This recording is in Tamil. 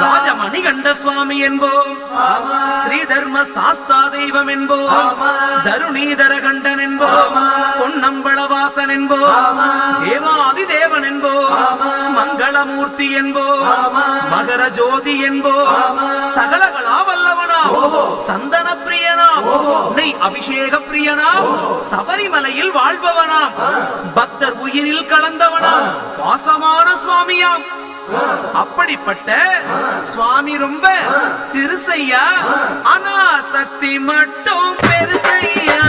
ராஜமணிகண்ட சுவாமி என்போம், ஸ்ரீதர்ம சாஸ்தா தெய்வம் என்போம், தருணீதர கண்டன் என்போம், பொன்னம்பளவாசன் என்போம், தேவாதி தேவன் என்போம், மங்களமூர்த்தி என்போம், மகர ஜோதி என்போம், சகலகலா வல்லவனாம், சந்தன பிரியனாம், நெய் அபிஷேக பிரியனாம், சபரிமலையில் வாழ்பவனாம், பக்தர் உயிரில் கலந்தவனாம், பாசமான சுவாமியாம். அப்படிப்பட்ட சுவாமி ரொம்ப சிறுசையா, ஆனா சக்தி மட்டும் பெருசையா.